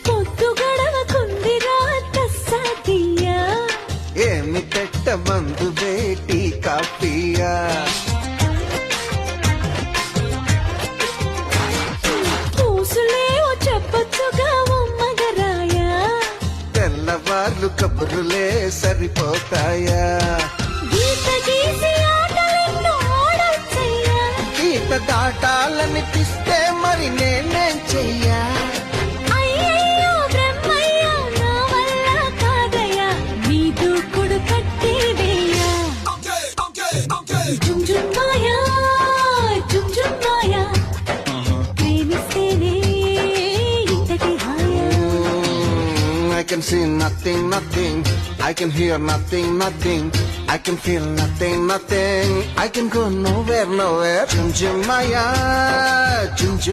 పొద్దు గడవకుందిరా తస్సాదియా ఏమి పెట్ట మందు వేటి కాఫీయా పూసులేవో చెప్పొచ్చుగా మగరాయా తెల్లవార్లు కబుర్లే సరిపోతాయా గీత గీసి ఆటలెన్నో ఆడొచ్చయ్యా గీత దాటాలనిపిస్తే మరి నేనేం చెయ్యా అయ్యయ్యో బ్రహ్మయ్యా నా వల్ల కాదయ్యా నీ దూకుడు కట్టి వేయా జుమ్ జుమ్ మాయా జుమ్ జుమ్ మాయా ప్రేమిస్తేనే ఇంతటి హాయా I can see nothing, nothing. I can hear nothing, nothing. I can feel nothing, nothing. I can go nowhere, nowhere. Chum chum maya, chum chum.